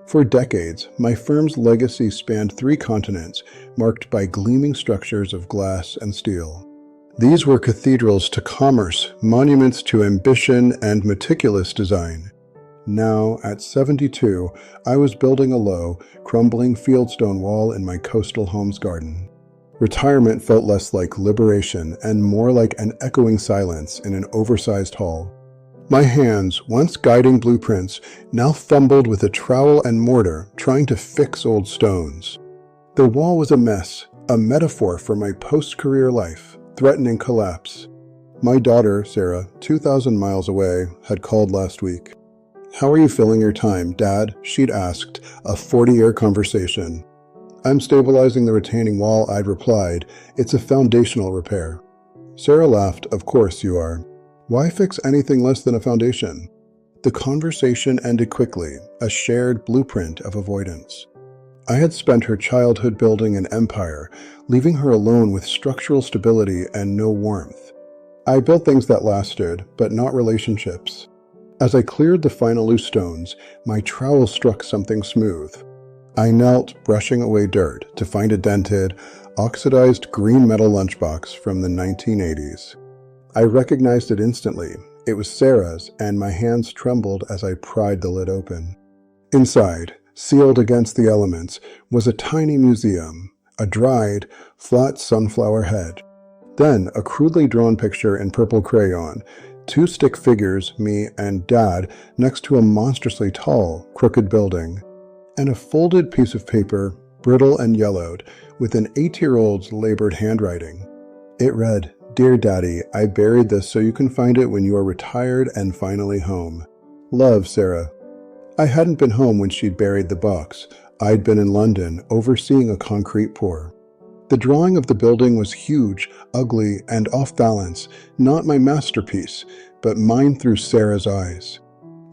For decades, my firm's legacy spanned 3 continents, marked by gleaming structures of glass and steel. These were cathedrals to commerce, monuments to ambition, and meticulous design. Now, at 72, I was building a low, crumbling fieldstone wall in my coastal home's garden. Retirement felt less like liberation and more like an echoing silence in an oversized hall. My hands, once guiding blueprints, now fumbled with a trowel and mortar, trying to fix old stones. The wall was a mess, a metaphor for my post-career life, threatening collapse. My daughter, Sarah, 2,000 miles away, had called last week. "How are you filling your time, Dad?" she'd asked, a 40-year conversation. "I'm stabilizing the retaining wall," I'd replied. "It's a foundational repair." Sarah laughed. "Of course you are. Why fix anything less than a foundation?" The conversation ended quickly, a shared blueprint of avoidance. I had spent her childhood building an empire, leaving her alone with structural stability and no warmth. I built things that lasted, but not relationships. As I cleared the final loose stones, my trowel struck something smooth. I knelt, brushing away dirt, to find a dented, oxidized green metal lunchbox from the 1980s. I recognized it instantly. It was Sarah's, and my hands trembled as I pried the lid open. Inside, sealed against the elements, was a tiny museum, a dried, flat sunflower head. Then a crudely drawn picture in purple crayon, 2 stick figures, me and Dad, next to a monstrously tall, crooked building, and a folded piece of paper, brittle and yellowed, with an 8-year-old's labored handwriting. It read, "Dear Daddy, I buried this so you can find it when you are retired and finally home. Love, Sarah." I hadn't been home when she'd buried the box. I'd been in London, overseeing a concrete pour. The drawing of the building was huge, ugly, and off balance, not my masterpiece, but mine through Sarah's eyes.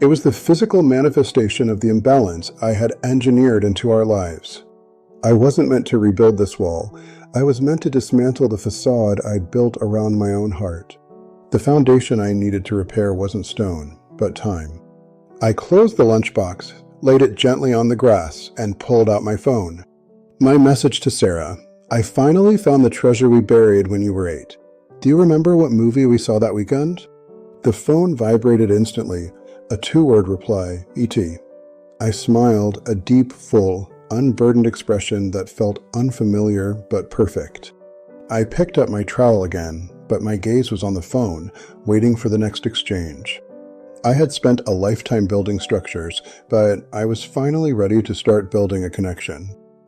It was the physical manifestation of the imbalance I had engineered into our lives. I wasn't meant to rebuild this wall. I was meant to dismantle the facade I'd built around my own heart. The foundation I needed to repair wasn't stone, but time. I closed the lunchbox, laid it gently on the grass, and pulled out my phone. My message to Sarah: "I finally found the treasure we buried when you were 8. Do you remember what movie we saw that weekend?" The phone vibrated instantly, a 2-word reply, "E.T." I smiled, a deep, full, unburdened expression that felt unfamiliar but perfect. I picked up my trowel again, but my gaze was on the phone, waiting for the next exchange. I had spent a lifetime building structures, but I was finally ready to start building a connection.